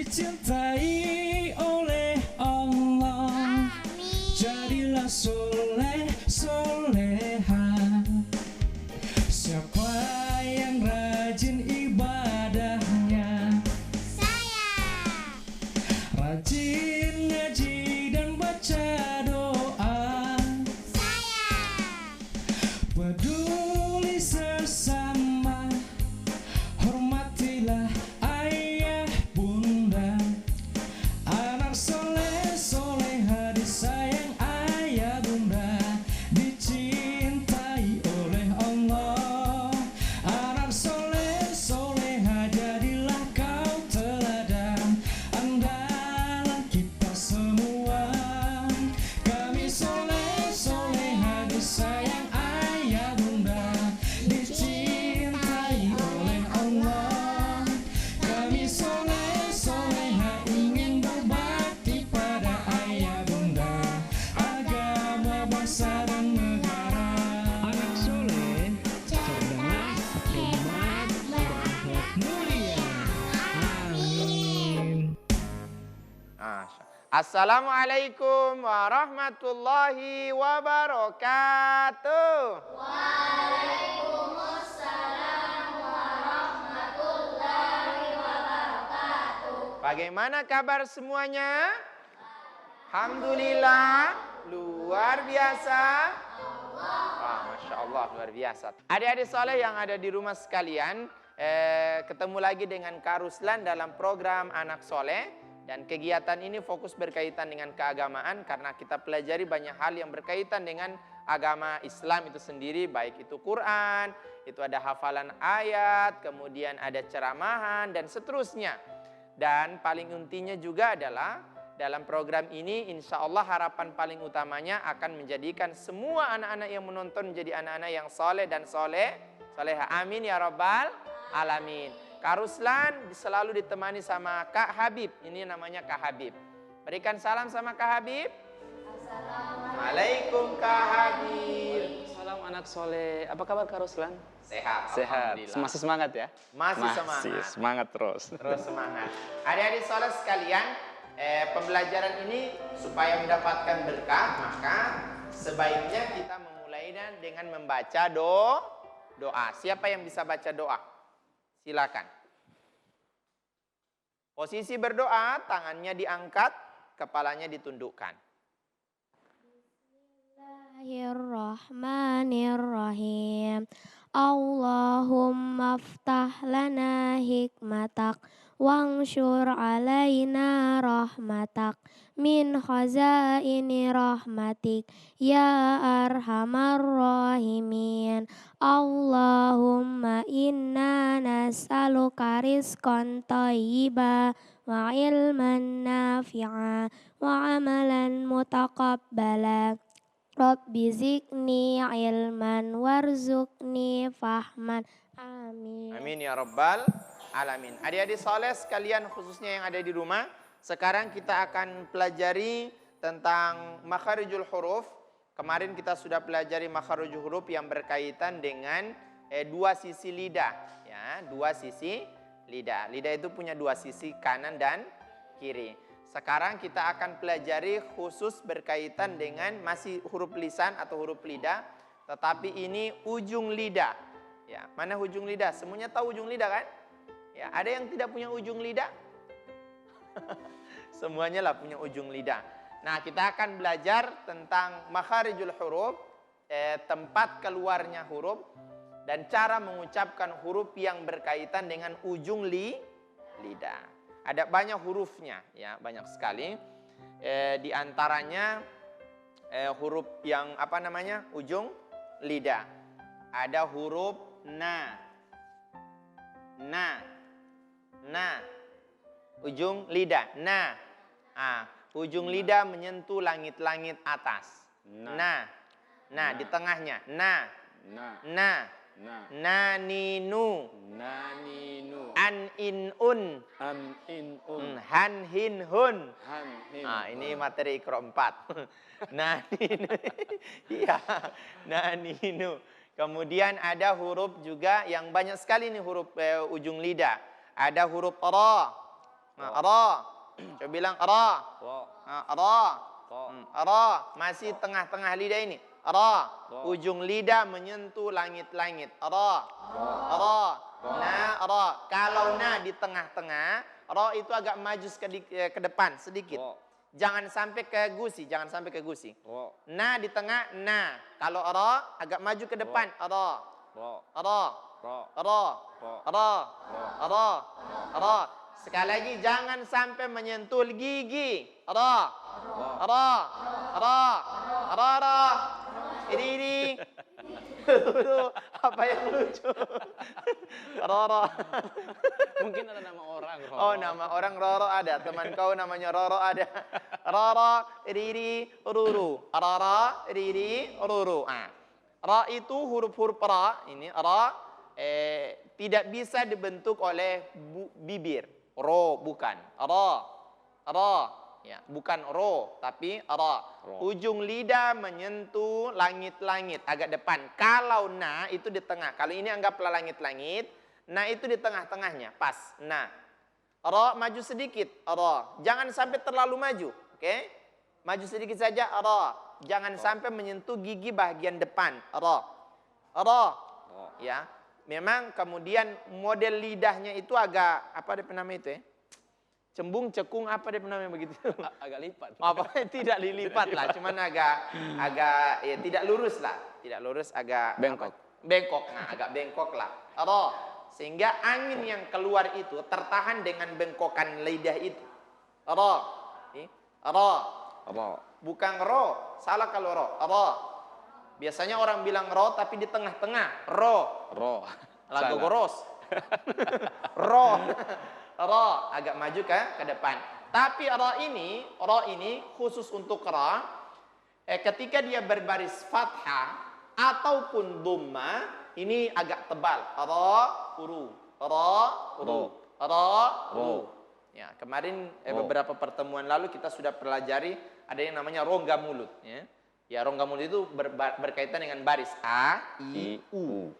dicintai oleh Allah. Jadilah soleh soleha. Siapa yang rajin ibadahnya, rajin ngaji dan baca doa, peduli sesama, hormatilah ayah bunda. Anak soleh soleha disayang ayah bunda, dicintai oleh Allah. Anak soleh soleha jadilah kau teladan, andalan kita semua. Kami soleh soleha disayang ayah bunda, dicintai oleh Allah. Kami soleh soleha ingin berbakti pada ayah bunda, agama, bangsa dan negara. Anak soleh, cerdas, hebat, berakhlak mulia. Amin. Assalamualaikum warahmatullahi wabarakatuh. Bagaimana kabar semuanya? Alhamdulillah, luar biasa. Masya Allah, luar biasa. Adik-adik soleh yang ada di rumah sekalian, ketemu lagi dengan Kak Ruslan dalam program Anak Soleh. Dan kegiatan ini fokus berkaitan dengan keagamaan karena kita pelajari banyak hal yang berkaitan dengan agama Islam itu sendiri, baik itu Quran, itu ada hafalan ayat, kemudian ada ceramahan dan seterusnya. Dan paling intinya juga adalah dalam program ini insya Allah harapan paling utamanya akan menjadikan semua anak-anak yang menonton menjadi anak-anak yang soleh dan soleha. Amin ya rabbal alamin. Kak Ruslan selalu ditemani sama Kak Habib. Ini namanya Kak Habib. Berikan salam sama Kak Habib. Assalamualaikum Kak Habib. Salam anak soleh. Apa kabar Kak Ruslan? Sehat. Sehat. Alhamdulillah. Masih semangat ya? Masih semangat. Semangat terus. Terus semangat. Adik-adik soleh sekalian, pembelajaran ini supaya mendapatkan berkah, maka sebaiknya kita memulainya dengan membaca doa. Siapa yang bisa baca doa? Silakan. Posisi berdoa, tangannya diangkat, kepalanya ditundukkan. Bismillahirrahmanirrahim. Allahumma aftah lana hikmatak wanshur alaina rahmatak min khazaini rahmatik ya arhamar rahimin. Allahumma inna nas'aluka rizqan thayyiba wa ilman nafi'a wa amalan mutaqabbala. Rabbi zidni ilman warzuqni fahman. Amin. Amin ya rabbal alamin. Adik-adik soleh sekalian khususnya yang ada di rumah, sekarang kita akan pelajari tentang makharijul huruf. Kemarin kita sudah pelajari makharijul huruf yang berkaitan dengan dua sisi lidah, ya, dua sisi lidah. Lidah itu punya dua sisi, kanan dan kiri. Sekarang kita akan pelajari khusus berkaitan dengan masih huruf lisan atau huruf lidah, tetapi ini ujung lidah. Ya, mana ujung lidah? Semuanya tahu ujung lidah kan? Ya, ada yang tidak punya ujung lidah? Semuanya lah punya ujung lidah. Nah, kita akan belajar tentang makharijul huruf, tempat keluarnya huruf dan cara mengucapkan huruf yang berkaitan dengan ujung lidah. Ada banyak hurufnya, ya, banyak sekali. Di antaranya huruf yang apa namanya? Ujung lidah. Ada huruf na. Ujung lidah, na. Ujung lidah menyentuh langit-langit atas. Na. Di tengahnya, na. Naninu. An in un. Han hin hun. Ini materi Iqra 4. Naninu. Iya, naninu. Kemudian ada huruf juga yang banyak sekali nih huruf ujung lidah. Ada huruf ra. Ra. Coba bilang ra. Ro. Ra. Ro. Ra. Masih tengah-tengah lidah ini. Ra. Ujung lidah menyentuh langit-langit. Ra. Ra. Na, ra. Kalau na di tengah-tengah, ra itu agak maju ke depan sedikit. Ro. Jangan sampai ke gusi, jangan sampai ke gusi. Ro. Na di tengah, na. Kalau ra agak maju ke depan. Ra. Ro. Ra. Ro. Ra. Ro. Ra. Ra. Ra. Sekali lagi jangan sampai menyentuh gigi. Ra. Ra. Ra. Ra. Ra. Ini. Apa yang lucu? Ra. Ra. Mungkin ada nama orang. Ro. Oh, nama orang Roro ada. Teman kau namanya Roro ada. Roro, Riri, Ruru. Rara, Riri, Ruru. Ra itu huruf-huruf ra. Ini ra tidak bisa dibentuk oleh bibir. Ro bukan. Ra. Ra. Ya, bukan ro, tapi ra. Ujung lidah menyentuh langit-langit agak depan. Kalau na itu di tengah. Kalau ini anggaplah langit-langit. Na itu di tengah-tengahnya. Pas. Na. Ra maju sedikit. Ra. Jangan sampai terlalu maju. Oke? Maju sedikit saja. Ra. Jangan sampai menyentuh gigi bagian depan. Ra. Ra. Ya. Memang kemudian model lidahnya itu agak apa dia namanya itu ya? Cembung, cekung, apa dia namanya begitu? Agak lipat. Apa tidak dilipat lah, cuman agak ya tidak lurus lah. Tidak lurus, agak bengkok. Bengkok. Nah, agak bengkok lah. Ra. Sehingga angin yang keluar itu tertahan dengan bengkokan lidah itu. Ra. Ra. Ro. Bukan ro. Salah kalau ro. Ra. Biasanya orang bilang ro tapi di tengah-tengah. Ro. Ro. Lagu goros. Ro. Ra. Agak maju ke depan. Tapi ra ini khusus untuk ra. Ketika dia berbaris fathah ataupun dhamma, ini agak tebal. Ra, ru. Ra, ru. Ra, ru. Ya, kemarin beberapa pertemuan lalu kita sudah pelajari ada yang namanya rongga mulut. Ya, rongga mulut itu berkaitan dengan baris a, i, u,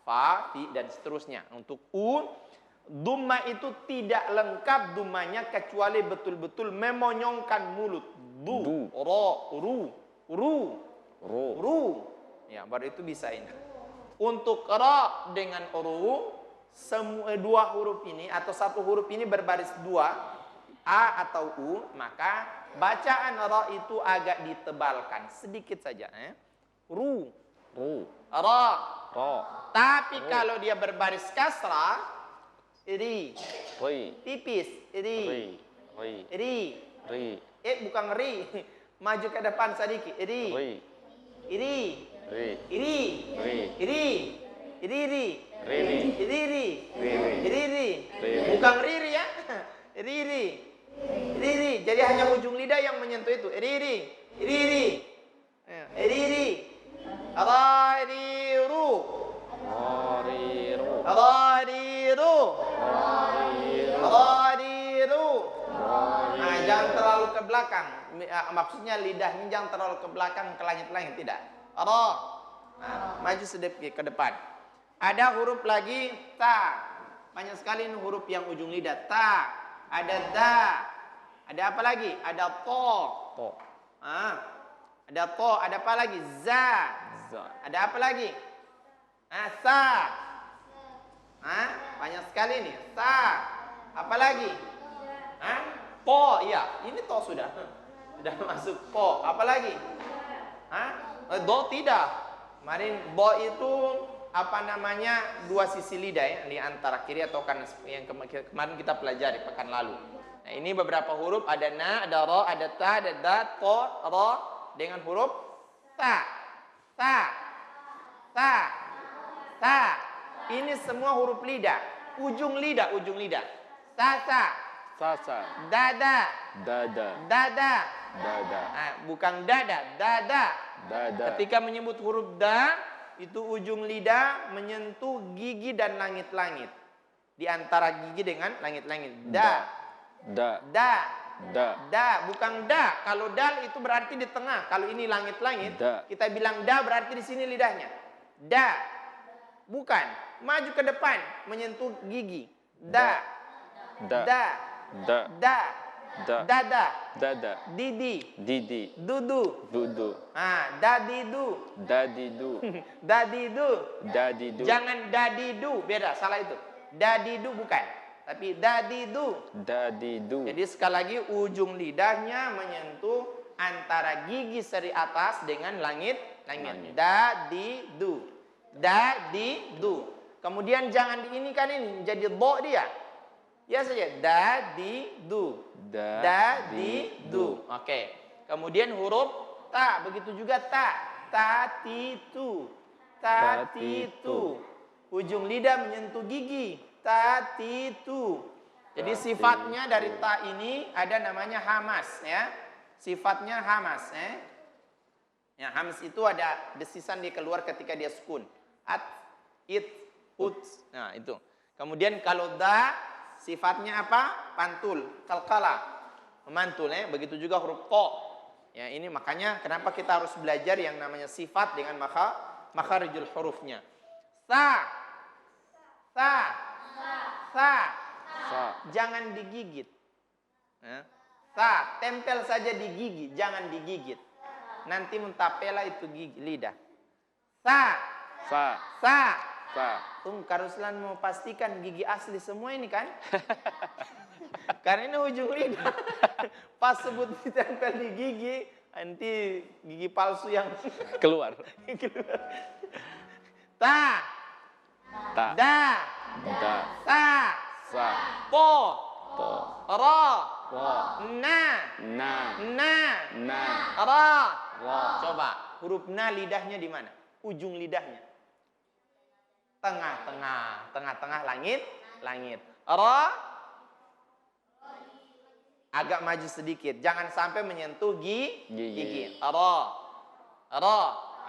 fa, fi dan seterusnya. Untuk u, dhamma itu tidak lengkap dhammanya kecuali betul-betul memonyongkan mulut. Du, ra, ru, ru, ru. Ya, baru itu bisa ini. Untuk ra dengan ru, semua dua huruf ini atau satu huruf ini berbaris dua, a atau u, maka bacaan ra itu agak ditebalkan sedikit saja. Ru, ra. Tapi kalau dia berbaris kasrah, ri, tipis, ri, bukan ri, maju ke depan sedikit, ri, bukan riri ya, riri. Jadi hanya ujung lidah yang menyentuh itu, riri, rariru, nah, jangan terlalu ke belakang. Maksudnya lidahnya jangan terlalu ke belakang, ke langit-langit, tidak. Ra. Nah, maju sedikit ke depan. Ada huruf lagi ta. Banyak sekali ini huruf yang ujung lidah. Ta. Ada da. Ada apa lagi? Ada to. Ada to. Ada apa lagi? Za. Ada apa lagi? Sa. Banyak sekali nih. Sa. Apa lagi? Po. Iya. Ini to sudah. Sudah masuk po. Apa lagi? Do tidak. Kemarin bo itu apa namanya dua sisi lidah ya, di antara kiri atau kanan yang kemarin kita pelajari pekan lalu. Nah, ini beberapa huruf, ada na, ada ro, ada ta, ada da, to, ro dengan huruf ta. Ini semua huruf lidah, ujung lidah. Sasa. Dada. Bukan dada. Ketika menyebut huruf da, itu ujung lidah menyentuh gigi dan langit-langit. Di antara gigi dengan langit-langit. Da. Bukan da. Kalau dal itu berarti di tengah. Kalau ini langit-langit, kita bilang da berarti di sini lidahnya. Da. Bukan. Maju ke depan menyentuh gigi. Da. Da. Da. Da. Dada. Dada. Didi. Didi. Dudu. Dudu. Dadidu. Dadidu. Dadidu. Dadidu. Jangan dadidu, beda, salah itu. Dadidu bukan, tapi dadidu. Dadidu. Jadi sekali lagi ujung lidahnya menyentuh antara gigi seri atas dengan langit. Dadidu. Dadidu. Kemudian jangan diinikan ini jadi do dia. Ya saja dadidu. Dadidu. Oke. Kemudian huruf ta, begitu juga ta. Tatitu. Tatitu. Ujung lidah menyentuh gigi. Tatitu. Jadi sifatnya dari ta ini ada namanya hamas ya. Sifatnya hamas ya. Ya, hamas itu ada desisan dia keluar ketika dia sukun. At, it, ut. Nah, itu. Kemudian kalau da sifatnya apa? Pantul, kalkala, memantul ya. Begitu juga huruf to. Ya, ini makanya kenapa kita harus belajar yang namanya sifat dengan makharijul hurufnya. Sa. Sa. Sa. Sa. Jangan digigit. Ya. Sa, tempel saja di gigi, jangan digigit. Nanti mentapela itu gigi lidah. Sa. Sa. Sa. Sa. Kak Ruslan mau pastikan gigi asli semua ini kan? Karena ini ujung lidah. Pas sebut ditempel di gigi, nanti gigi palsu yang Keluar. Ta. Ta. Da. Da. Ta. Sa. Po. Po. Ra. Po. Na. Na. Na. Na. Ra. Ra. Coba huruf na lidahnya di mana? Ujung lidahnya. Tengah-tengah langit. Ra agak maju sedikit, jangan sampai menyentuh gigi. Ra.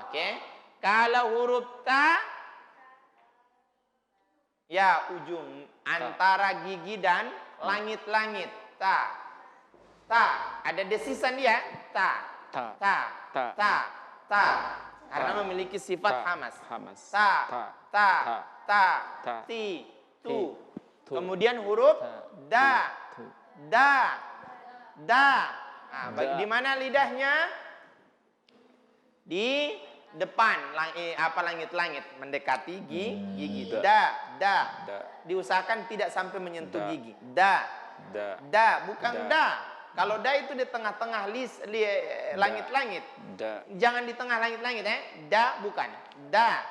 Oke. Kalau huruf ta ya ujung antara gigi dan langit. Ta. Ada desisan dia. Ta. Karena memiliki sifat hamas. Ta. Ti. Tu. Kemudian huruf da. Nah, di mana lidahnya? Di depan langit mendekati gigi. Da. Diusahakan tidak sampai menyentuh gigi. Da, bukan da. Kalau da itu di tengah-tengah langit-langit. Jangan di tengah langit-langit ya. Da bukan. Da.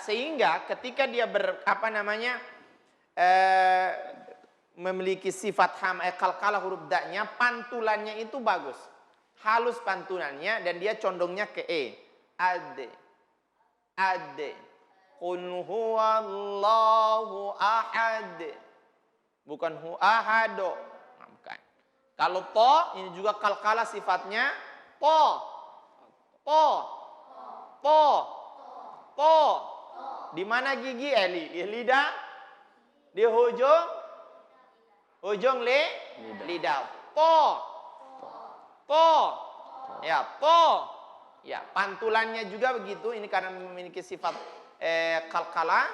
Sehingga ketika dia memiliki sifat kalkala huruf da-nya, pantulannya itu bagus. Halus pantulannya dan dia condongnya ke e. Ade. Qul huwallahu ahad. Bukan hu ahado. Nah, bukan. Kalau po, ini juga kalkala sifatnya po. Di mana gigi? Lidah. Di ujung lidah. Po. Ya, po. Ya, pantulannya juga begitu. Ini karena memiliki sifat kalkala,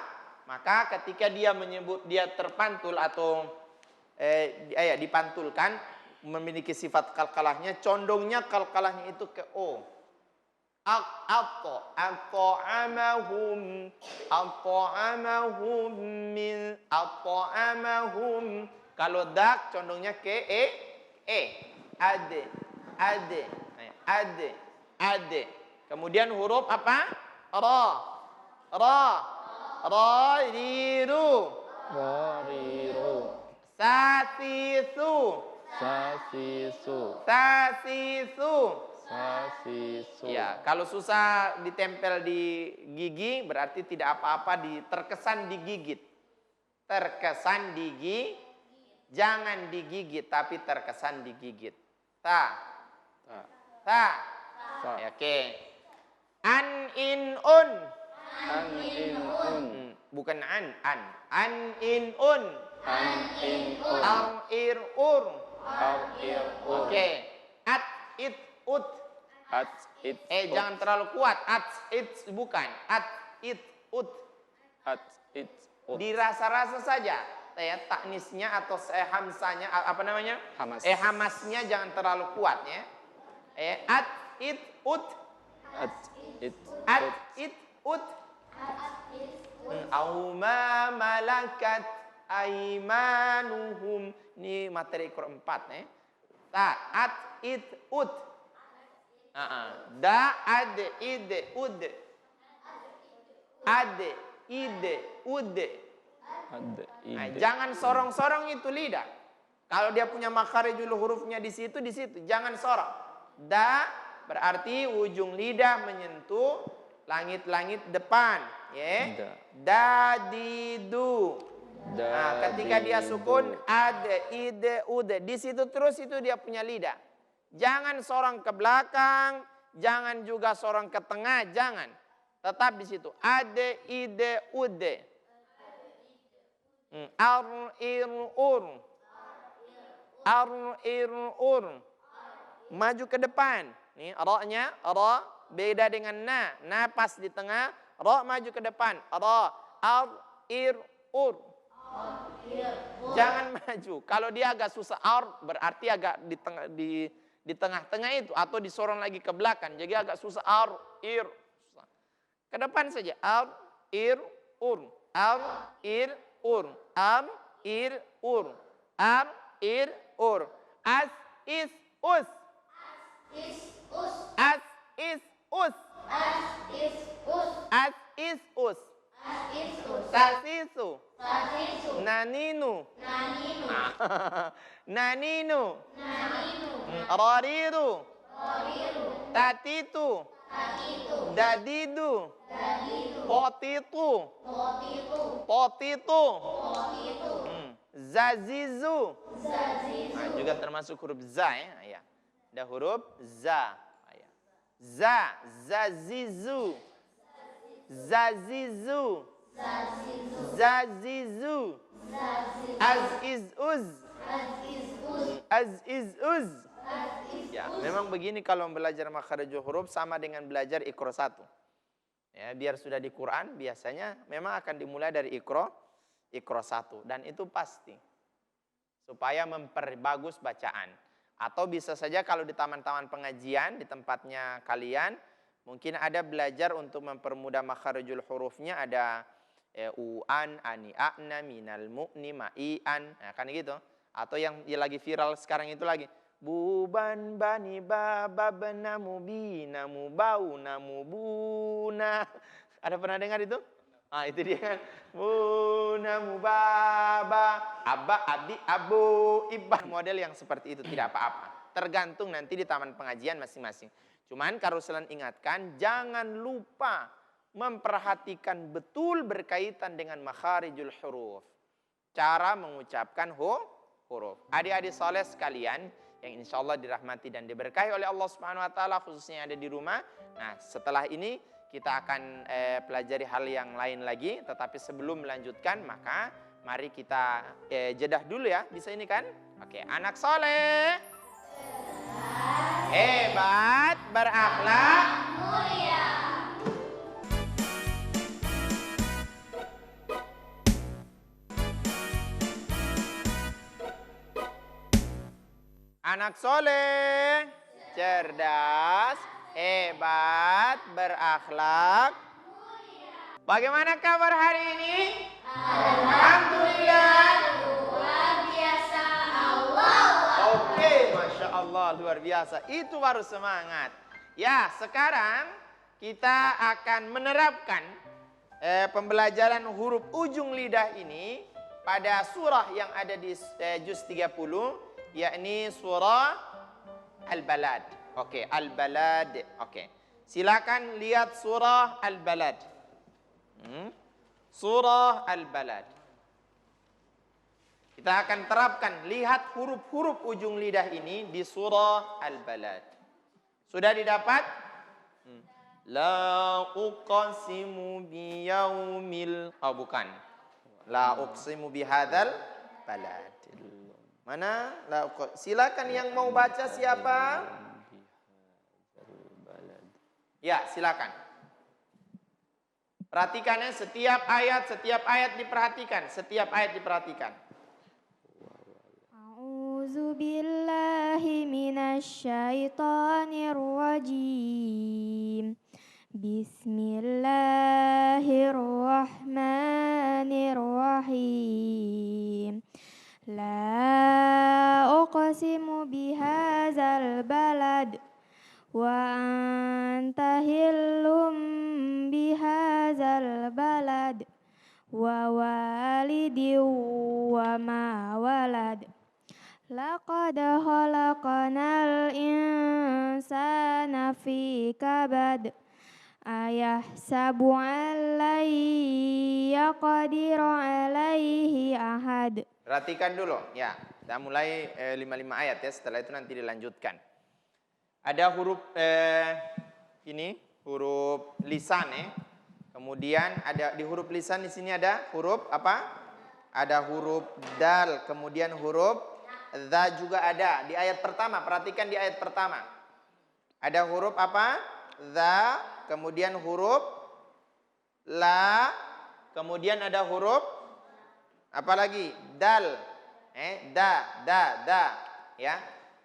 maka ketika dia menyebut dia terpantul atau dipantulkan, memiliki sifat kalkalahnya, condongnya kalkalahnya itu ke o. At'amahum. Kalau dak condongnya ke e. Ade. Kemudian huruf apa? Riru. Sasisu. Ya, kalau susah ditempel di gigi berarti tidak apa-apa, terkesan digigit. Jangan digigit tapi terkesan digigit. Ta. Ya, oke. An in un. Bukan an. An in un. Al ir ur. Oke. At it ut. Jangan terlalu kuat. At it bukan. At it ut. Dirasa-rasa saja. taknisnya atau hamsanya apa namanya? Hamas. Hamasnya jangan terlalu kuat ya. At it ut At, it, at it ut au ma malakat aimanuhum. Ini materi Quran 4 ya. At it ut. Da ad id ud. Ad id ud. Ada Nah, ide. jangan sorong-sorong itu lidah. Kalau dia punya makharijul hurufnya di situ, jangan sorong. Da berarti ujung lidah menyentuh langit-langit depan, ya. Da. Dadidu. Nah, ketika dia Dadidu. sukun ad ide ude, di situ terus itu dia punya lidah. Jangan sorong ke belakang, jangan juga sorong ke tengah, jangan. Tetap di situ. Ade ide ude. Ar ir ur. Ar ir ur. Maju ke depan. Nih ra-nya, ra beda dengan na. Na pas di tengah, ra maju ke depan. Ra ar ir ur. Jangan maju. Kalau dia agak susah ar berarti agak di tengah-tengah itu atau disorong lagi ke belakang. Jadi agak susah ar ir. Susah. Ke depan saja. Ar ir ur. Ar ir ur. Am ir ur. Am ir ur. As is us. As is us. As is us. Tasisu. Naninu. Naninu. Rariru. Tatitu. Dadidu. Potitu. Potitu. Zazizu. Nah, juga termasuk huruf za ya. Ada huruf za. Za, zazizu. Zazizu. Zazizu. Az is uz. Az is uz. Ya, memang begini kalau belajar makharijul huruf sama dengan belajar Iqra 1. Ya, biar sudah di Quran biasanya memang akan dimulai dari Iqra 1 dan itu pasti. Supaya memperbagus bacaan. Atau bisa saja kalau di taman-taman pengajian di tempatnya kalian mungkin ada belajar untuk mempermudah makharijul hurufnya, ada u'an, ani, a'na, minal mu'ni, ma'i'an, nah, kan gitu. Atau yang lagi viral sekarang itu lagi buban bani babab namu bina mubau namu buna. Ada pernah dengar itu? Ah, itu dia kan. Buna mubaba abba abdi abu ibah. Model yang seperti itu tidak apa-apa. Tergantung nanti di taman pengajian masing-masing. Cuman Karuslan ingatkan jangan lupa memperhatikan betul berkaitan dengan makharijul huruf. Cara mengucapkan huruf. Adik-adik soleh sekalian yang insya Allah dirahmati dan diberkahi oleh Allah Subhanahu Wa Taala khususnya yang ada di rumah. Nah setelah ini kita akan pelajari hal yang lain lagi. Tetapi sebelum melanjutkan maka mari kita jedah dulu ya. Bisa ini kan? Oke, anak soleh. Hebat, berakhlak. Mulia. Anak soleh, cerdas, hebat, berakhlak. Bagaimana kabar hari ini? Alhamdulillah. Luar biasa. Allah. Oke, Masya Allah, luar biasa. Itu baru semangat. Ya, sekarang kita akan menerapkan pembelajaran huruf ujung lidah ini pada surah yang ada di juz 30. Yakni surah Al-Balad. Oke, Al-Balad. Oke. Silakan lihat surah Al-Balad. Surah Al-Balad. Kita akan terapkan lihat huruf-huruf ujung lidah ini di surah Al-Balad. Sudah didapat? La uqsimu biyaumil bukan. La uqsimu bihadzal balad. Mana? Silakan yang mau baca siapa? Ya, silakan. Perhatikannya setiap ayat diperhatikan, setiap ayat diperhatikan. الشيطان الرجيم بسم الله الرحمن الرحيم لا أقسم بهذا البلد وأنت حل بهذا البلد ووالد وما ولد لقد خلقنا الإنسان في كبد أيحسب أن لن يقدر عليه أحد. Perhatikan dulu, ya. Kita mulai 5 ayat ya. Setelah itu nanti dilanjutkan. Ada huruf ini huruf lisan ya. Kemudian ada di huruf lisan di sini ada huruf apa? Ada huruf dal, kemudian huruf dha juga ada di ayat pertama. Perhatikan di ayat pertama. Ada huruf apa? Dha, kemudian huruf la, kemudian ada huruf apa lagi? Dal. Da, ya.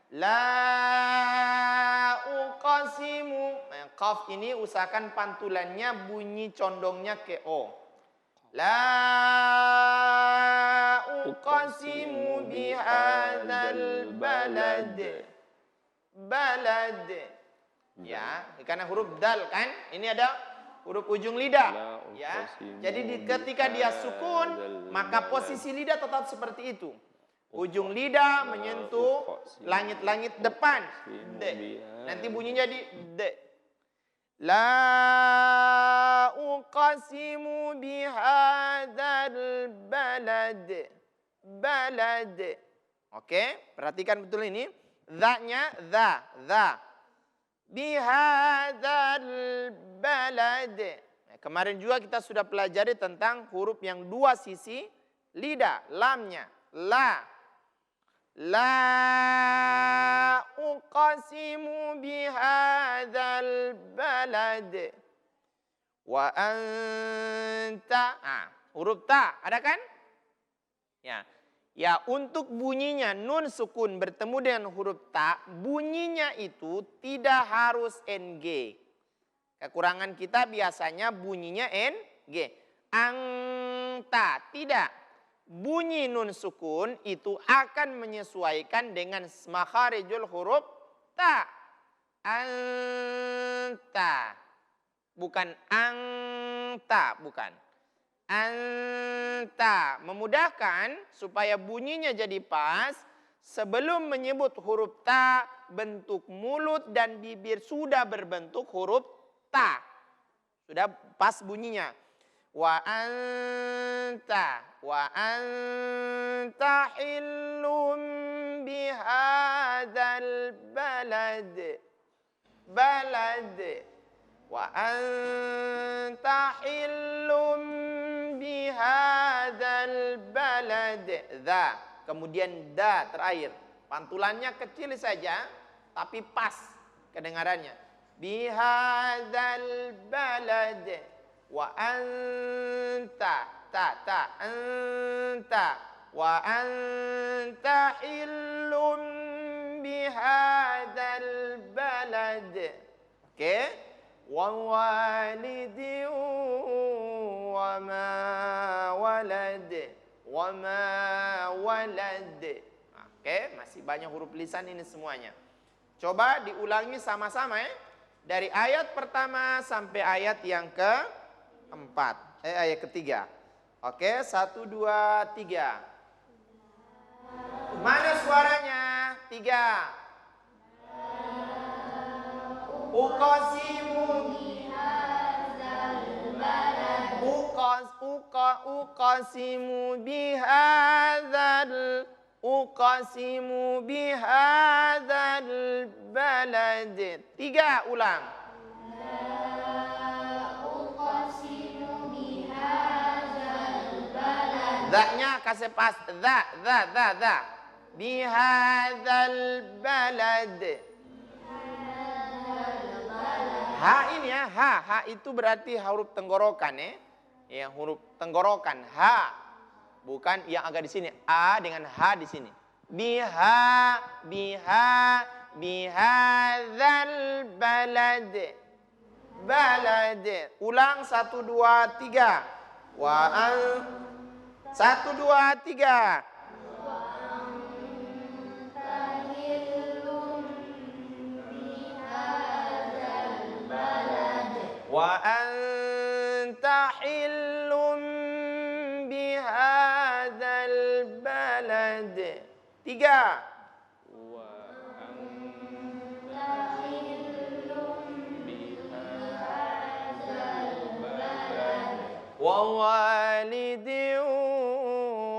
La uqasimu. Qaf ini usahakan pantulannya bunyi condongnya ke o. La uqasimu bihadzal balad. Balad. Ya, karena huruf dal kan, ini ada huruf ujung lidah. Ya, jadi ketika dia sukun, maka posisi lidah tetap seperti itu. Ujung lidah menyentuh langit-langit depan. D. Nanti bunyinya di D. La uqasimu bihadzal balad. Balad. Oke, perhatikan betul ini. Dha-nya dha. Bihadzal balad. Kemarin juga kita sudah pelajari tentang huruf yang dua sisi lidah, lamnya, la. La uqasimu bihadzal balad wa anta. Huruf ta ada kan? Ya. Ya, untuk bunyinya nun sukun bertemu dengan huruf ta, bunyinya itu tidak harus NG. Kekurangan kita biasanya bunyinya NG. Angta, tidak. Bunyi nun sukun itu akan menyesuaikan dengan makharijul huruf ta. Anta. Bukan angta, bukan. Anta. Memudahkan supaya bunyinya jadi pas. Sebelum menyebut huruf ta, bentuk mulut dan bibir sudah berbentuk huruf ta. Sudah pas bunyinya. Wa anta hillum bihadzal balad. Balad. Wa anta hillum bihadzal balad. Dha. Kemudian da terakhir. Pantulannya kecil saja tapi pas kedengarannya. Bihadzal balad. Wa anta anta wa anta hillum bihadzal balad. Oke? Wa walidin wa ma walad. Wa ma walad. Oke, masih banyak huruf lisan ini semuanya. Coba diulangi sama-sama ya. Dari ayat pertama sampai ayat yang keempat. Ayat ketiga. Oke, 1, 2, 3. Mana suaranya? 3. Uqasimu uqasimu bihadzal balad. 3 ulang. Dha-nya kasih pas. Dha. Bihadzal balad. Ha ini ya, ha itu berarti huruf tenggorokan ya. Ya, huruf tenggorokan ha. Bukan yang agak di sini, a dengan h di sini. bihadzal balad. Balad. Ulang 1 2 3. Satu dua tiga. Wa anta hillum bihadzal balad. 3. Wa walidin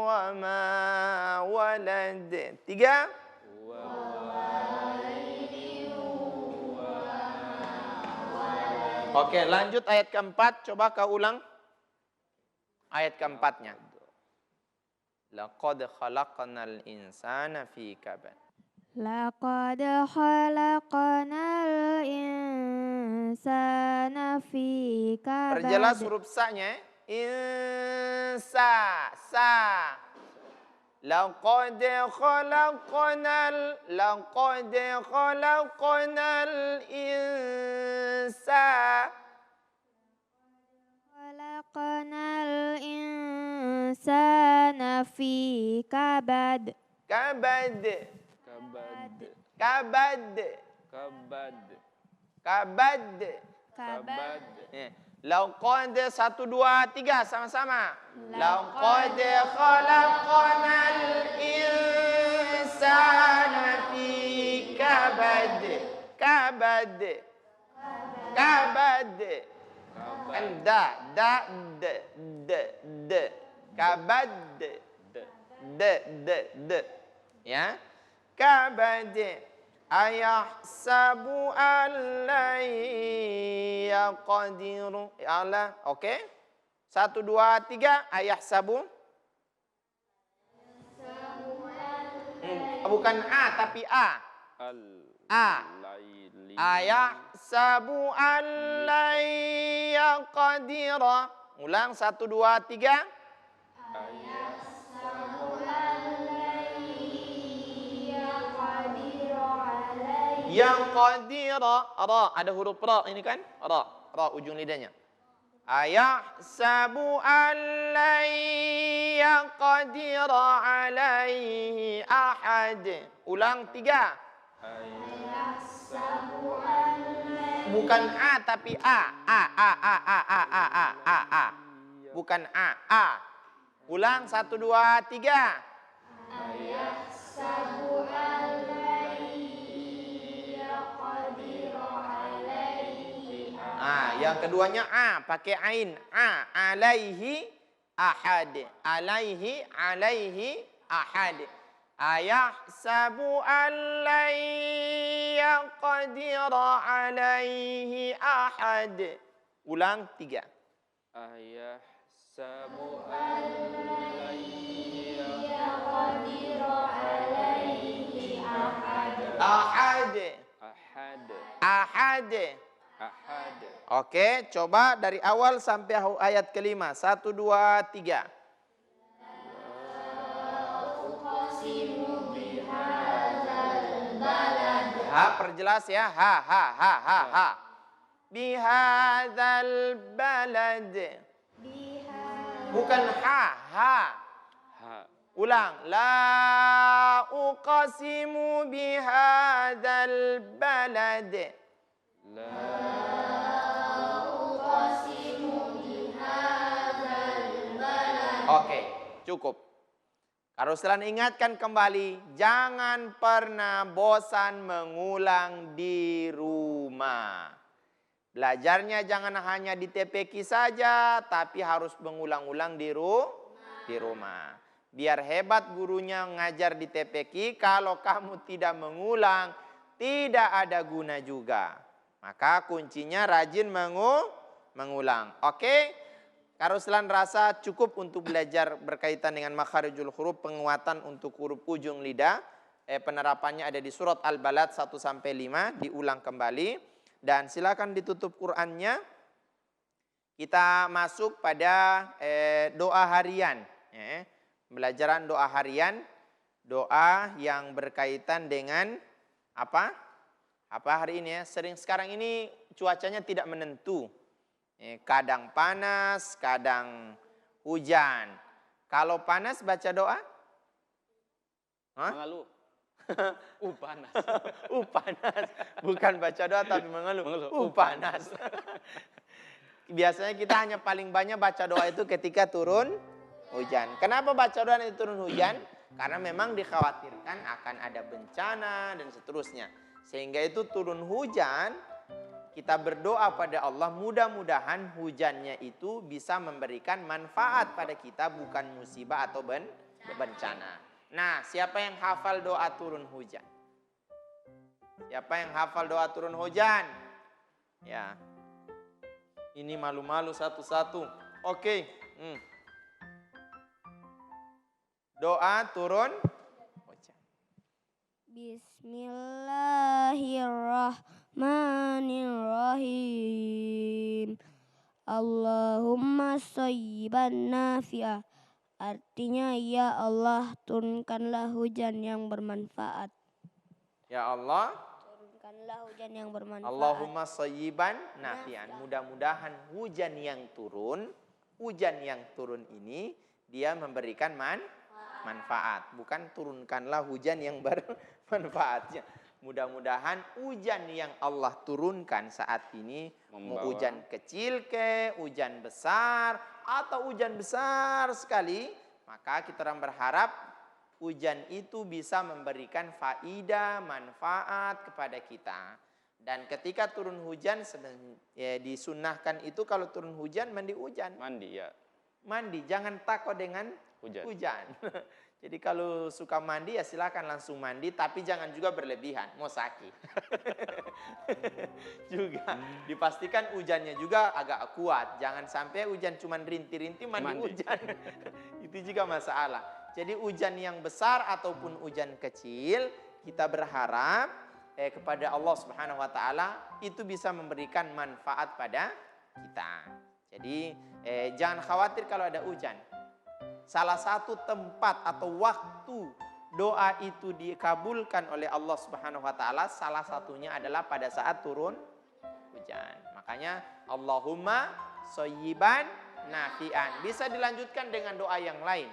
wa ma walad. 3. Oke, lanjut ayat keempat. Coba kau ulang ayat keempatnya. Laqad khalaqnal insana fi kabad. Laqad khalaqnal insana fi kabad. Perjelas huruf sa-nya. Insa, sa. Laqad khalaqnal insa. Khalaqnal insana fi kabad. Kabad. Kabad. Kabad. Kabad. Kabad. Kabad. Laqad 1 2 3 sama-sama. Laqad khalaqnal insana fi kabad. Kabad. Kabad. Da kabad. Ya. Kabad. Ayahsabu an la yaqdiru ala. Oke. 1 2 3 ayahsabu. Bukan a tapi a. A. Ayahsabu an la yaqdira. Ulang 1 2 3. Yang qadira, ra, ada huruf ra ini kan? Ra ujung lidahnya. Ayahsabu an la yaqdira alaihi ahad. Ulang 3. Bukan a tapi a. Bukan a. Ulang 1 2 3. Ayahsabu an yang keduanya a, pakai ain. A, alaihi ahad. Alaihi ahad. Ayahsabu an la yaqdira alaihi ahad. Ulang 3. Ayahsabu an la yaqdira alaihi ahad. Ahad. Ahad. Ahad. Oke, coba dari awal sampai ayat kelima. 1 2 3. Ha, perjelas ya. Ha. Bihadzal balad. Bukan ha. Ulang. La uqasimu bihadzal balad. Oke, cukup. Karuslan ingatkan kembali, jangan pernah bosan mengulang di rumah. Belajarnya jangan hanya di TPQ saja, tapi harus mengulang-ulang di rumah. Biar hebat gurunya ngajar di TPQ, kalau kamu tidak mengulang, tidak ada guna juga. Maka kuncinya rajin mengulang. Oke? Karuslan rasa cukup untuk belajar berkaitan dengan makharijul huruf, penguatan untuk huruf ujung lidah. Penerapannya ada di surat Al-Balad 1-5, diulang kembali. Dan silakan ditutup Qur'annya. Kita masuk pada doa harian. Pembelajaran doa harian. Doa yang berkaitan dengan apa? Apa hari ini ya? Sekarang ini cuacanya tidak menentu. Kadang panas, kadang hujan. Kalau panas baca doa? Hah? Mengeluh. Panas. Panas. Bukan baca doa tapi mengeluh. Panas. Biasanya kita hanya paling banyak baca doa itu ketika turun hujan. Kenapa baca doa itu turun hujan? Karena memang dikhawatirkan akan ada bencana dan seterusnya. Sehingga itu turun hujan, kita berdoa pada Allah, mudah-mudahan hujannya itu bisa memberikan manfaat pada kita, bukan musibah atau bencana. Nah, siapa yang hafal doa turun hujan? Siapa yang hafal doa turun hujan? Ya, ini malu-malu satu-satu. Oke. Doa turun hujan. Bismillahirrahmanirrahim. Allahumma shayyiban nafi'ah. Artinya, ya Allah, turunkanlah hujan yang bermanfaat. Ya Allah, Turunkanlah hujan yang bermanfaat. Allahumma shayyiban nafi'an. Mudah-mudahan hujan yang turun ini dia memberikan manfaat. Bukan turunkanlah hujan yang bermanfaatnya. Mudah-mudahan hujan yang Allah turunkan saat ini, mau hujan kecil ke, hujan besar, atau hujan besar sekali, maka kita orang berharap hujan itu bisa memberikan faidah, manfaat kepada kita. Dan ketika turun hujan, disunnahkan itu kalau turun hujan, mandi hujan. Mandi ya. Mandi, jangan takut dengan hujan. Jadi kalau suka mandi ya silakan langsung mandi, tapi jangan juga berlebihan, mau sakit. Juga dipastikan hujannya juga agak kuat, jangan sampai hujan cuma rinti-rinti mandi hujan. Itu juga masalah. Jadi hujan yang besar ataupun hujan kecil, kita berharap kepada Allah Subhanahu wa taala itu bisa memberikan manfaat pada kita. Jadi jangan khawatir kalau ada hujan. Salah satu tempat atau waktu doa itu dikabulkan oleh Allah Subhanahu wa taala, salah satunya adalah pada saat turun hujan. Makanya Allahumma shayyiban nafi'an. Bisa dilanjutkan dengan doa yang lain.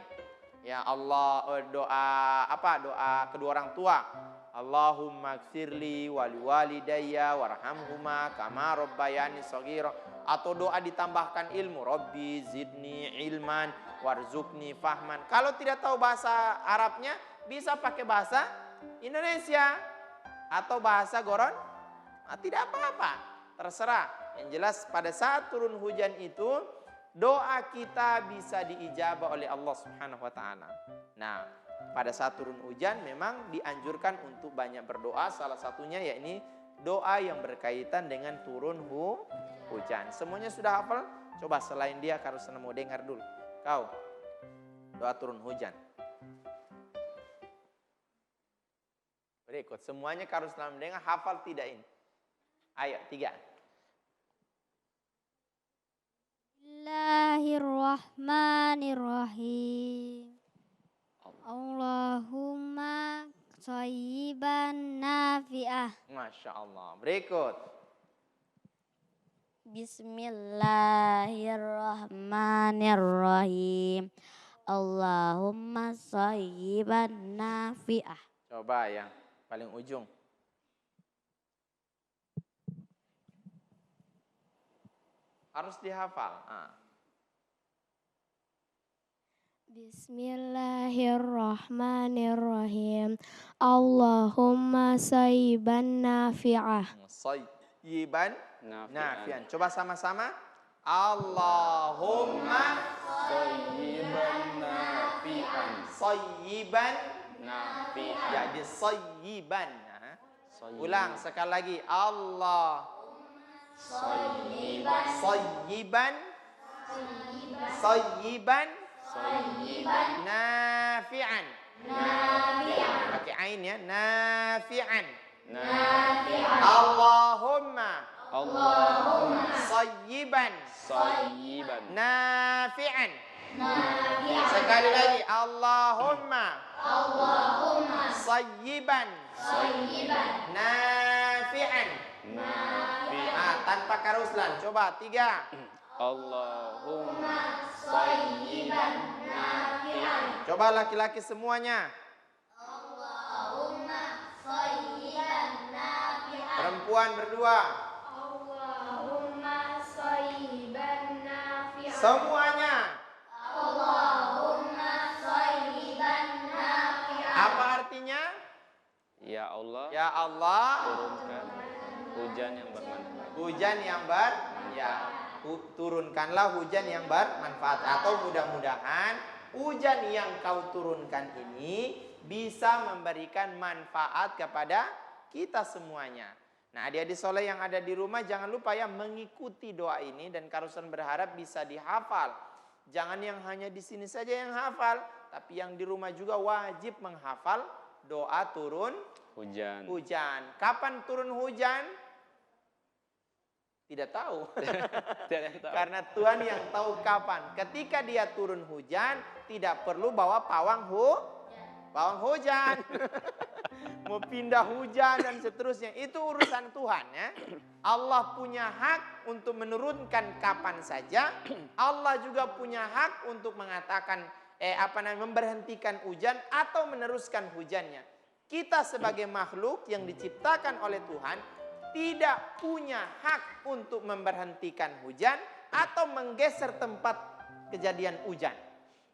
Ya Allah, doa kedua orang tua. Allahumma gfirli wali walidayya warhamhuma kama rabbayani shaghira. Atau doa ditambahkan ilmu, Rabbi zidni ilman warzuqni fahman. Kalau tidak tahu bahasa Arabnya, bisa pakai bahasa Indonesia atau bahasa Goron. Tidak apa-apa, terserah. Yang jelas pada saat turun hujan itu, doa kita bisa diijabah oleh Allah Subhanahu wa taala. Nah, pada saat turun hujan memang dianjurkan untuk banyak berdoa. Salah satunya yakni doa yang berkaitan dengan turun hujan. Semuanya sudah hafal? Coba selain dia, harus mau dengar dulu. Kau, doa turun hujan. Berikut, semuanya harus mendengar, hafal tidak ini? Ayo, 3. Bismillahirrahmanirrahim. Allahumma shayyiban nafi'ah. Masya Allah. Berikut. Bismillahirrahmanirrahim. Allahumma shayyiban nafi'ah. Coba yang paling ujung. Harus dihafal. Bismillahirrahmanirrahim. Allahumma shayyiban nafi'ah. Shayyiban nafi'an. Coba sama-sama. Allahumma Shayyiban nafi'an. shayyiban Nafi'an. jadi shayyiban. Ulang sekali lagi. Allah Shayyiban. shayyiban nafi'an. Pakai ain ya. Nafi'an. Allahumma shayyiban Shayyiban. nafi'an. Sekali lagi. Allahumma sayyiban nafi'an. Tanpa karuslan. Coba 3. Allahumma sayyiban nafi'an. Coba laki-laki semuanya. Perempuan berdua. Semuanya. Apa artinya? Ya Allah, Ya Allah, turunkan hujan yang bermanfaat. hujan yang turunkanlah hujan yang bermanfaat, atau mudah-mudahan hujan yang kau turunkan ini bisa memberikan manfaat kepada kita semuanya. Nah, adik-adik soleh yang ada di rumah jangan lupa ya mengikuti doa ini, dan Karusan berharap bisa dihafal. Jangan yang hanya di sini saja yang hafal, tapi yang di rumah juga wajib menghafal doa turun Hujan. Kapan turun hujan? Tidak tahu. Tidak ada yang tahu. Karena Tuhan yang tahu kapan. Ketika dia turun hujan, tidak perlu bawa pawang hujan. Mau pindah hujan dan seterusnya. Itu urusan Tuhan ya. Allah punya hak untuk menurunkan kapan saja. Allah juga punya hak untuk mengatakan memberhentikan hujan atau meneruskan hujannya. Kita sebagai makhluk yang diciptakan oleh Tuhan tidak punya hak untuk memberhentikan hujan atau menggeser tempat kejadian hujan.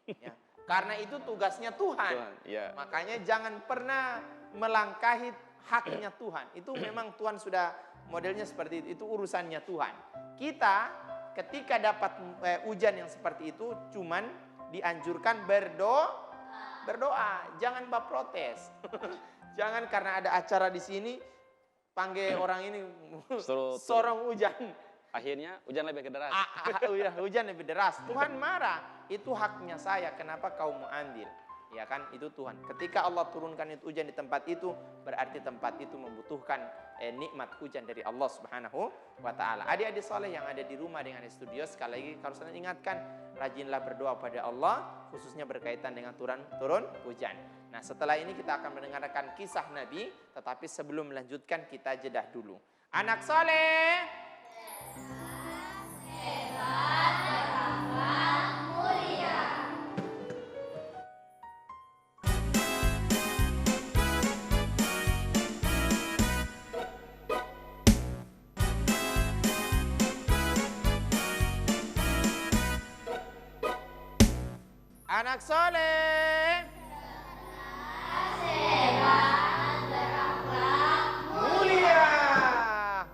Ya. Karena itu tugasnya Tuhan. Ya. Makanya jangan pernah melangkahi haknya Tuhan. Itu memang Tuhan sudah modelnya seperti itu. Itu urusannya Tuhan. Kita ketika dapat hujan yang seperti itu cuman dianjurkan berdoa. Jangan berprotes. Jangan karena ada acara di sini panggil orang ini sorong hujan. Akhirnya hujan lebih deras. Hujan lebih deras. Tuhan marah. Itu haknya saya. Kenapa kau mau ambil? Ya kan, itu Tuhan. Ketika Allah turunkan itu hujan di tempat itu, berarti tempat itu membutuhkan nikmat hujan dari Allah Subhanahu wa taala. Adik-adik soleh yang ada di rumah dengan di studio, sekali lagi harus ingatkan, rajinlah berdoa pada Allah, khususnya berkaitan dengan turun hujan. Nah, setelah ini kita akan mendengarkan kisah Nabi, tetapi sebelum melanjutkan kita jedah dulu. Anak soleh, anak soleh, mulia.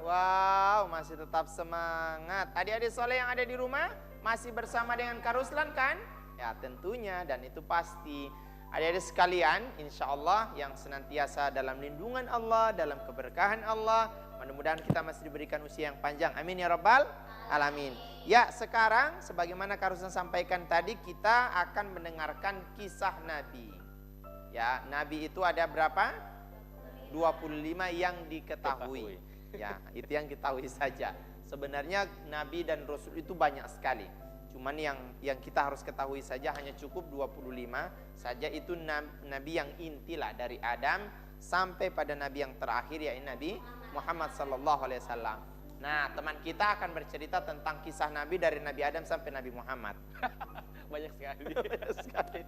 Wow, masih tetap semangat. Adik-adik soleh yang ada di rumah masih bersama dengan Karuslan kan? Ya tentunya, dan itu pasti. Adik-adik sekalian, insya Allah yang senantiasa dalam lindungan Allah, dalam keberkahan Allah. Mudah-mudahan kita masih diberikan usia yang panjang. Amin ya rabbal alamin. Ya, sekarang sebagaimana Karuslan sampaikan tadi, kita akan mendengarkan kisah Nabi. Ya, Nabi itu ada berapa? 25 yang diketahui. Ya, itu yang diketahui saja. Sebenarnya Nabi dan Rasul itu banyak sekali. Cuman yang kita harus ketahui saja hanya cukup 25 saja. Itu Nabi yang intilah dari Adam sampai pada Nabi yang terakhir, yaitu Nabi Muhammad sallallahu alaihi wasallam. Nah, teman kita akan bercerita tentang kisah Nabi dari Nabi Adam sampai Nabi Muhammad. Banyak sekali.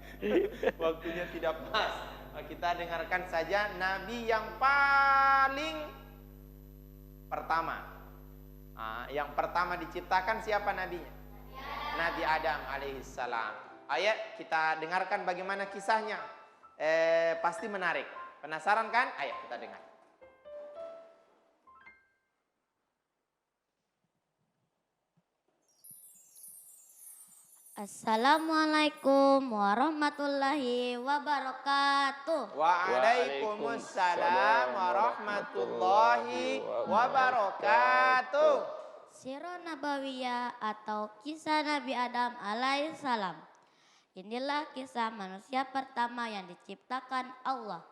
Waktunya tidak pas. Kita dengarkan saja Nabi yang paling pertama. Yang pertama diciptakan siapa nabinya? Nabi Adam alaihissalam. Ayo kita dengarkan bagaimana kisahnya. Pasti menarik. Penasaran kan? Ayo kita dengar. Assalamualaikum warahmatullahi wabarakatuh. Waalaikumsalam warahmatullahi wabarakatuh. Sirah Nabawiyah atau kisah Nabi Adam alaihissalam. Inilah kisah manusia pertama yang diciptakan Allah.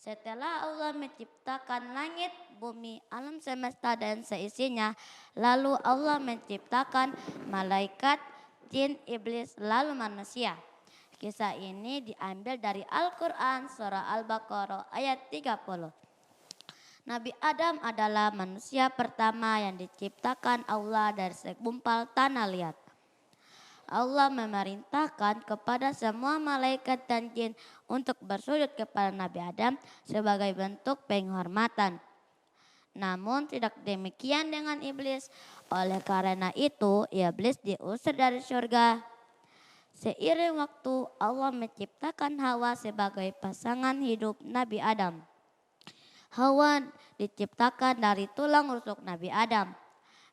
Setelah Allah menciptakan langit, bumi, alam semesta dan seisinya, lalu Allah menciptakan malaikat, jin, iblis, lalu manusia. Kisah ini diambil dari Al-Quran surah Al-Baqarah ayat 30. Nabi Adam adalah manusia pertama yang diciptakan Allah dari segumpal tanah liat. Allah memerintahkan kepada semua malaikat dan jin untuk bersujud kepada Nabi Adam sebagai bentuk penghormatan. Namun tidak demikian dengan iblis. Oleh karena itu, iblis diusir dari surga. Seiring waktu, Allah menciptakan Hawa sebagai pasangan hidup Nabi Adam. Hawa diciptakan dari tulang rusuk Nabi Adam.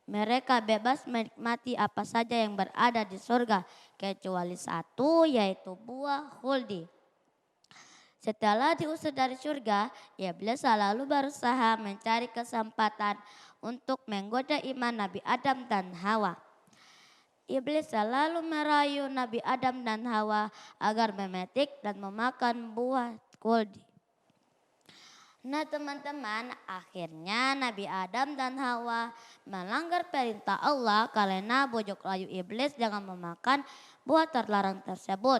Mereka bebas menikmati apa saja yang berada di surga, kecuali satu, yaitu buah khuldi. Setelah diusir dari surga, iblis selalu berusaha mencari kesempatan untuk menggoda iman Nabi Adam dan Hawa. Iblis selalu merayu Nabi Adam dan Hawa agar memetik dan memakan buah khuldi. Nah teman-teman, akhirnya Nabi Adam dan Hawa melanggar perintah Allah karena bujuk rayu iblis jangan memakan buah terlarang tersebut.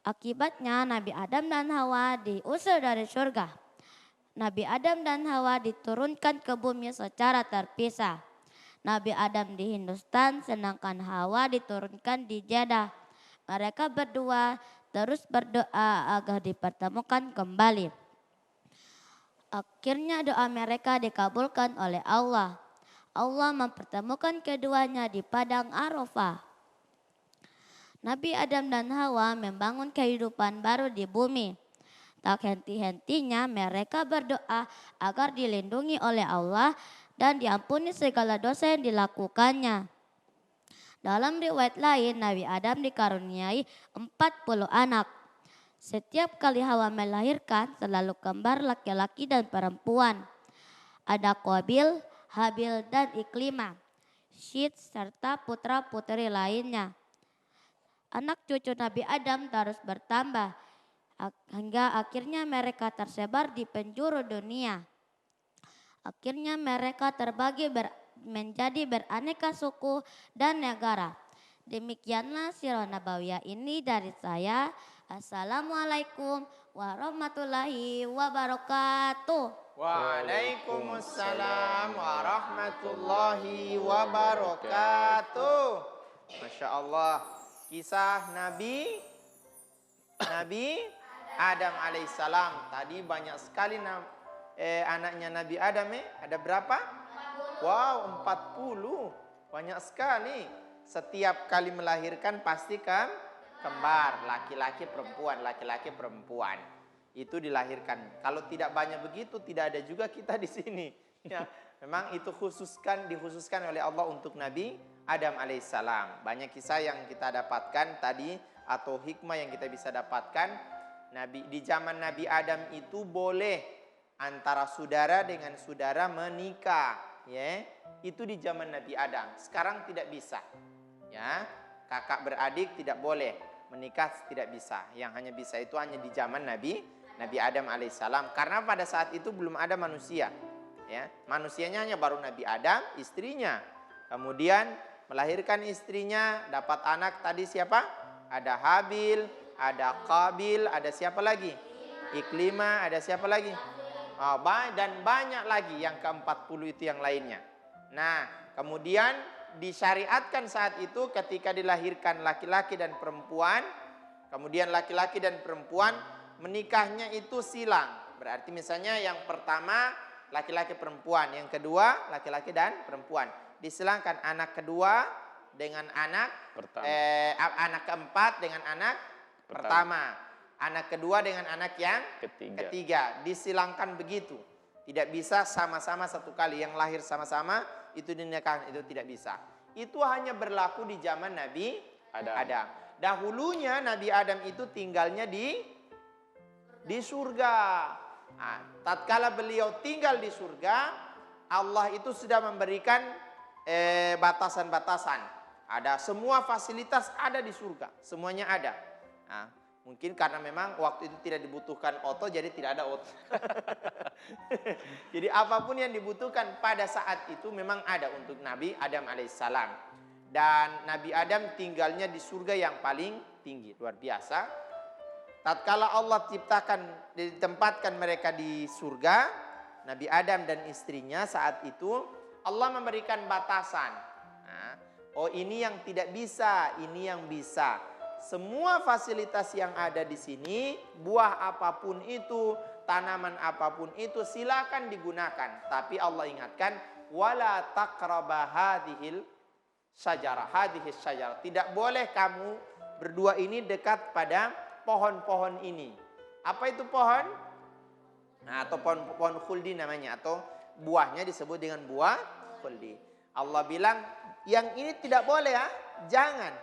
Akibatnya Nabi Adam dan Hawa diusir dari surga. Nabi Adam dan Hawa diturunkan ke bumi secara terpisah. Nabi Adam di Hindustan sedangkan Hawa diturunkan di Jeddah. Mereka berdua terus berdoa agar dipertemukan kembali. Akhirnya doa mereka dikabulkan oleh Allah. Allah mempertemukan keduanya di padang Arafah. Nabi Adam dan Hawa membangun kehidupan baru di bumi. Tak henti-hentinya mereka berdoa agar dilindungi oleh Allah dan diampuni segala dosa yang dilakukannya. Dalam riwayat lain, Nabi Adam dikaruniai 40 anak. Setiap kali Hawa melahirkan selalu kembar laki-laki dan perempuan. Ada Qabil, Habil dan Iklimah, Syed serta putra-putri lainnya. Anak cucu Nabi Adam terus bertambah hingga akhirnya mereka tersebar di penjuru dunia. Akhirnya mereka terbagi menjadi beraneka suku dan negara. Demikianlah sirah nabawiyah ini dari saya. Assalamualaikum warahmatullahi wabarakatuh. Waalaikumsalam warahmatullahi wabarakatuh. Masya Allah. Kisah Nabi Adam alaihissalam. Tadi banyak sekali anaknya Nabi Adam. Ada berapa? 40. Wow, 40. Banyak sekali. Setiap kali melahirkan pasti kembar, laki-laki perempuan, itu dilahirkan. Kalau tidak banyak begitu, tidak ada juga kita di sini. Ya, memang itu dikhususkan oleh Allah untuk Nabi Adam alaihissalam. Banyak kisah yang kita dapatkan tadi atau hikmah yang kita bisa dapatkan. Di zaman Nabi Adam itu boleh antara saudara dengan saudara menikah, ya. Itu di zaman Nabi Adam. Sekarang tidak bisa, ya. Kakak beradik tidak boleh. Menikah tidak bisa. Yang hanya bisa itu hanya di zaman Nabi Adam alaihissalam. Karena pada saat itu belum ada manusia. Ya, manusianya hanya baru Nabi Adam, istrinya. Kemudian melahirkan istrinya, dapat anak tadi siapa? Ada Habil, ada Qabil, ada siapa lagi? Iklimah, ada siapa lagi? Dan banyak lagi yang ke-40 itu yang lainnya. Nah, kemudian disyariatkan saat itu ketika dilahirkan laki-laki dan perempuan, kemudian laki-laki dan perempuan menikahnya itu silang. Berarti misalnya yang pertama laki-laki perempuan, yang kedua laki-laki dan perempuan. Disilangkan anak kedua dengan anak anak keempat dengan anak pertama, anak kedua dengan anak yang ketiga. Disilangkan begitu. Tidak bisa sama-sama satu kali, yang lahir sama-sama itu dinikahkan, itu tidak bisa. Itu hanya berlaku di zaman Nabi Adam. Dahulunya Nabi Adam itu tinggalnya di surga. Nah, tatkala beliau tinggal di surga, Allah itu sudah memberikan batasan-batasan. Ada semua fasilitas ada di surga, semuanya ada. Nah, mungkin karena memang waktu itu tidak dibutuhkan oto, jadi tidak ada oto. Jadi apapun yang dibutuhkan pada saat itu memang ada untuk Nabi Adam alaihissalam. Dan Nabi Adam tinggalnya di surga yang paling tinggi, luar biasa. Tatkala Allah ditempatkan mereka di surga, Nabi Adam dan istrinya saat itu Allah memberikan batasan. Nah, oh ini yang tidak bisa, ini yang bisa. Semua fasilitas yang ada di sini, buah apapun itu, tanaman apapun itu silakan digunakan. Tapi Allah ingatkan, wala taqraba hadhil syajarah, tidak boleh kamu berdua ini dekat pada pohon-pohon ini. Apa itu pohon? Nah, atau pohon khuldi namanya, atau buahnya disebut dengan buah khuldi. Allah bilang yang ini tidak boleh ya, jangan.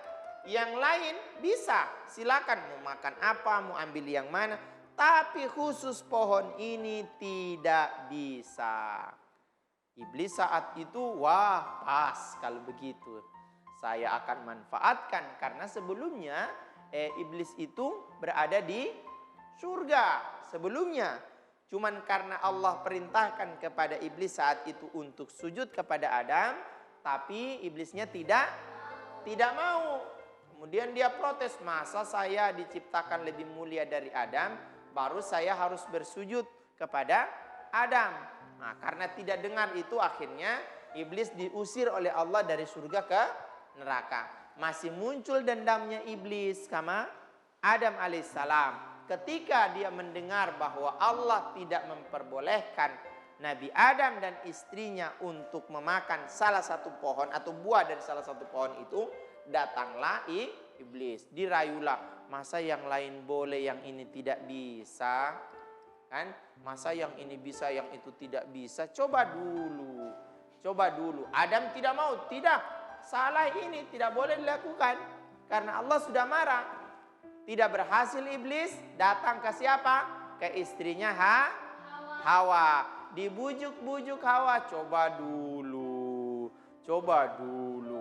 Yang lain bisa, silakan mau makan apa, mau ambil yang mana, tapi khusus pohon ini tidak bisa. Iblis saat itu, wah pas kalau begitu. Saya akan manfaatkan karena sebelumnya iblis itu berada di surga sebelumnya. Cuman karena Allah perintahkan kepada iblis saat itu untuk sujud kepada Adam, tapi iblisnya tidak mau. Kemudian dia protes, masa saya diciptakan lebih mulia dari Adam, baru saya harus bersujud kepada Adam. Nah, karena tidak dengar itu akhirnya iblis diusir oleh Allah dari surga ke neraka. Masih muncul dendamnya iblis sama Adam alaihissalam. Ketika dia mendengar bahwa Allah tidak memperbolehkan Nabi Adam dan istrinya untuk memakan salah satu pohon atau buah dari salah satu pohon itu, datanglah iblis. Dirayulah, masa yang lain boleh yang ini tidak bisa? Kan? Masa yang ini bisa yang itu tidak bisa? Coba dulu. Adam tidak mau, tidak. Salah ini tidak boleh dilakukan karena Allah sudah marah. Tidak berhasil iblis, datang ke siapa? Ke istrinya Hawa. Dibujuk-bujuk Hawa, coba dulu.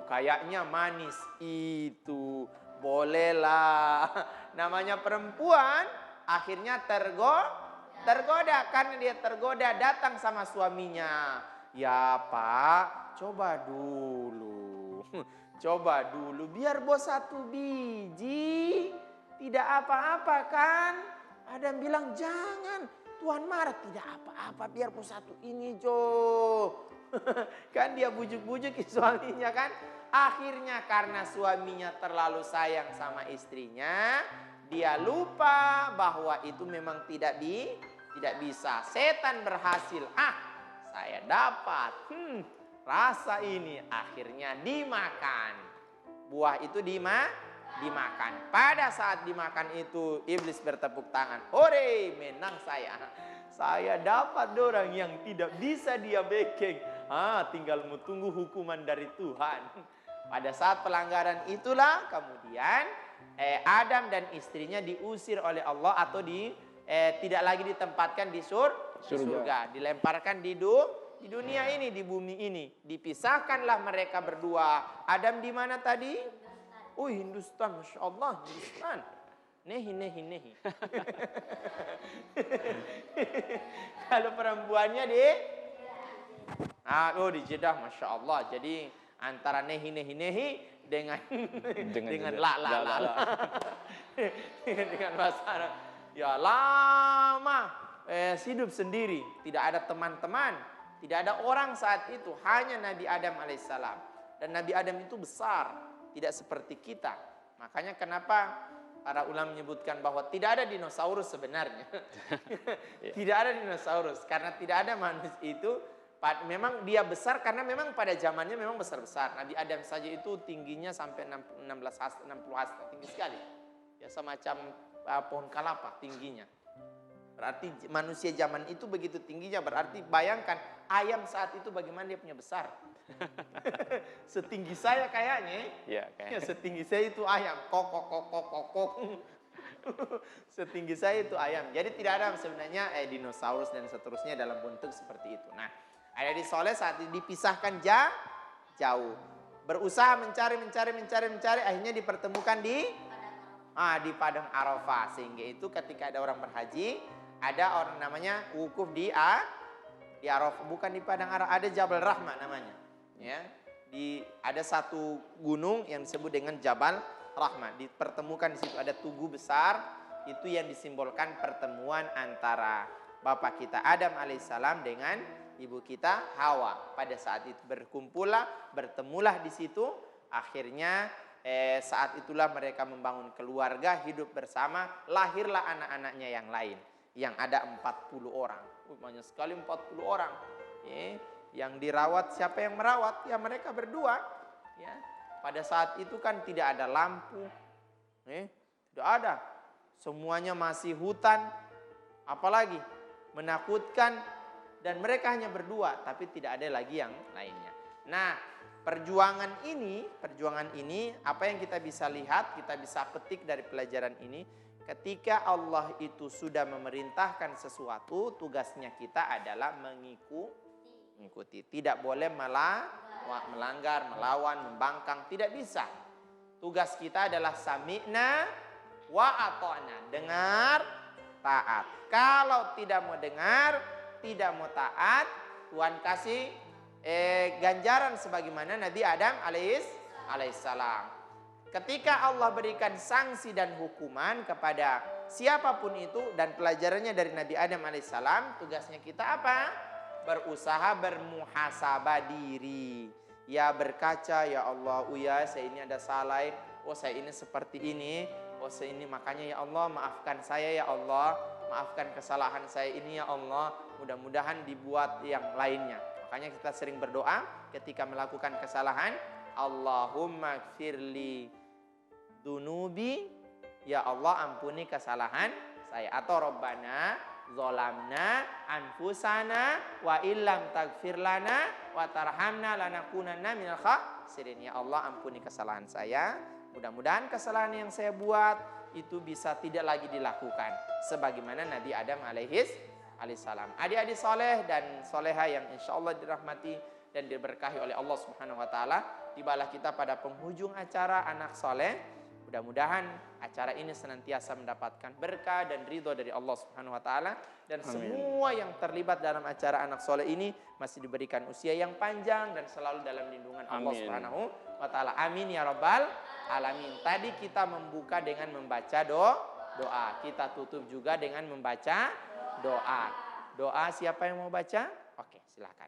Kayaknya manis itu. Bolehlah. Namanya perempuan akhirnya tergoda. Karena dia tergoda datang sama suaminya. Ya Pak, coba dulu biar bos 1 biji. Tidak apa-apa kan? Adam bilang jangan. Tuhan marah, tidak apa-apa biar bos 1 ini Jo. Kan dia bujuk-bujuk suaminya kan. Akhirnya karena suaminya terlalu sayang sama istrinya, dia lupa bahwa itu memang tidak bisa. Setan berhasil. Saya dapat. Rasa ini akhirnya dimakan. Buah itu dimakan. Pada saat dimakan itu iblis bertepuk tangan. Hore, menang saya. Saya dapat orang yang tidak bisa dia bekeng. Tinggal mau tunggu hukuman dari Tuhan. Pada saat pelanggaran itulah kemudian Adam dan istrinya diusir oleh Allah atau tidak lagi ditempatkan di surga. Dilemparkan di dunia ini, di bumi ini. Dipisahkanlah mereka berdua. Adam di mana tadi? Hindustan, Masya Allah, Hindustan. Nehi. Kalau perempuannya di Jeddah, Masya Allah. Jadi antara nehi dengan la. Dengan masalah. Ya lama hidup sendiri. Tidak ada teman-teman. Tidak ada orang saat itu. Hanya Nabi Adam alaihissalam. Dan Nabi Adam itu besar. Tidak seperti kita. Makanya kenapa para ulama menyebutkan bahwa tidak ada dinosaurus sebenarnya. Tidak ada dinosaurus. Karena tidak ada manusia itu. Memang dia besar karena memang pada zamannya memang besar-besar. Nabi Adam saja itu tingginya sampai 60 hasta. Tinggi sekali. Ya semacam pohon kelapa tingginya. Berarti manusia zaman itu begitu tingginya. Berarti bayangkan ayam saat itu bagaimana dia punya besar. Setinggi saya kayaknya. Ya, setinggi saya itu ayam. Kok. Setinggi saya itu ayam. Jadi tidak ada sebenarnya dinosaurus dan seterusnya dalam bentuk seperti itu. Nah, Adik Soleh saat itu dipisahkan jauh. Berusaha mencari. Akhirnya dipertemukan di Padang Arafah. Sehingga itu ketika ada orang berhaji, ada orang namanya wukuf di Arafah. Bukan di Padang Arafah, ada Jabal Rahmah namanya. Ya, ada satu gunung yang disebut dengan Jabal rahmah. Dipertemukan di situ ada tugu besar, itu yang disimbolkan pertemuan antara bapak kita Adam alaihissalam dengan ibu kita Hawa. Pada saat itu bertemulah di situ. Akhirnya saat itulah mereka membangun keluarga, hidup bersama, lahirlah anak-anaknya yang lain. Yang ada 40 orang. Banyak sekali 40 orang. Yang dirawat, siapa yang merawat? Ya mereka berdua. Ya. Pada saat itu kan tidak ada lampu. Tidak ada. Semuanya masih hutan. Apalagi menakutkan. Dan mereka hanya berdua. Tapi tidak ada lagi yang lainnya. Nah, perjuangan ini apa yang kita bisa lihat, kita bisa petik dari pelajaran ini. Ketika Allah itu sudah memerintahkan sesuatu, tugasnya kita adalah mengikuti. Tidak boleh melanggar, melawan, membangkang. Tidak bisa. Tugas kita adalah sami'na wa ata'na. Dengar, taat. Kalau tidak mau dengar, tidak mau taat, Tuhan kasih ganjaran sebagaimana Nabi Adam alaihissalam. Ketika Allah berikan sanksi dan hukuman kepada siapapun itu, dan pelajarannya dari Nabi Adam alaihissalam, tugasnya kita apa? Berusaha bermuhasabah diri. Ya berkaca, ya Allah, ya saya ini ada salah, saya ini seperti ini, saya ini makanya ya Allah maafkan saya ya Allah, maafkan kesalahan saya ini ya Allah, mudah-mudahan dibuat yang lainnya. Makanya kita sering berdoa ketika melakukan kesalahan, Allahumma gfirli dunubi, ya Allah ampuni kesalahan saya. Atau Rabbana zolamna anfusana wa illam tagfir lana wa tarhamna lanakunanna minal khasirin. Ya Allah ampuni kesalahan saya, mudah-mudahan kesalahan yang saya buat itu bisa tidak lagi dilakukan. Sebagaimana Nabi Adam alaihissalam. Adik-adik soleh dan soleha yang insya Allah dirahmati dan diberkahi oleh Allah Subhanahu Wa Taala. Tibalah kita pada penghujung acara anak soleh. Mudah-mudahan acara ini senantiasa mendapatkan berkah dan ridho dari Allah Subhanahu Wa Taala. Dan semua yang terlibat dalam acara anak soleh ini masih diberikan usia yang panjang dan selalu dalam lindungan Allah Subhanahu Wa Taala. Amin ya Rabbal Alamin. Tadi kita membuka dengan membaca doa. Kita tutup juga dengan membaca doa. Doa siapa yang mau baca? Oke, silakan.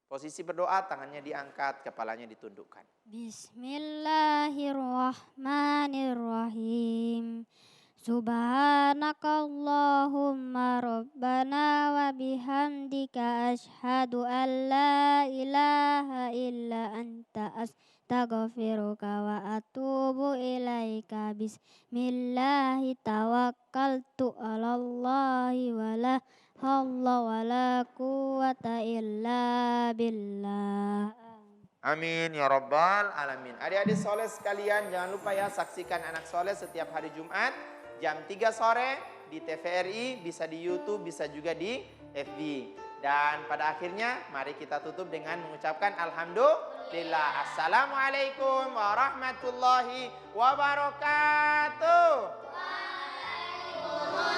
Posisi berdoa, tangannya diangkat, kepalanya ditundukkan. Bismillahirrahmanirrahim. Subhanakallahumma rabbana wa bihamdika asyhadu an la ilaha illa anta astaghfiruka wa atubu ilaika. Bismillahi tawakkaltu 'alallahi wa la haula wa la quwwata illa billah. Amin ya Rabbal Alamin. Adik-adik soleh sekalian, jangan lupa ya saksikan anak soleh setiap hari Jumat jam 3 sore di TVRI, bisa di YouTube, bisa juga di FB. Dan pada akhirnya mari kita tutup dengan mengucapkan alhamdulillah. Assalamualaikum warahmatullahi wabarakatuh. Waalaikumsalam.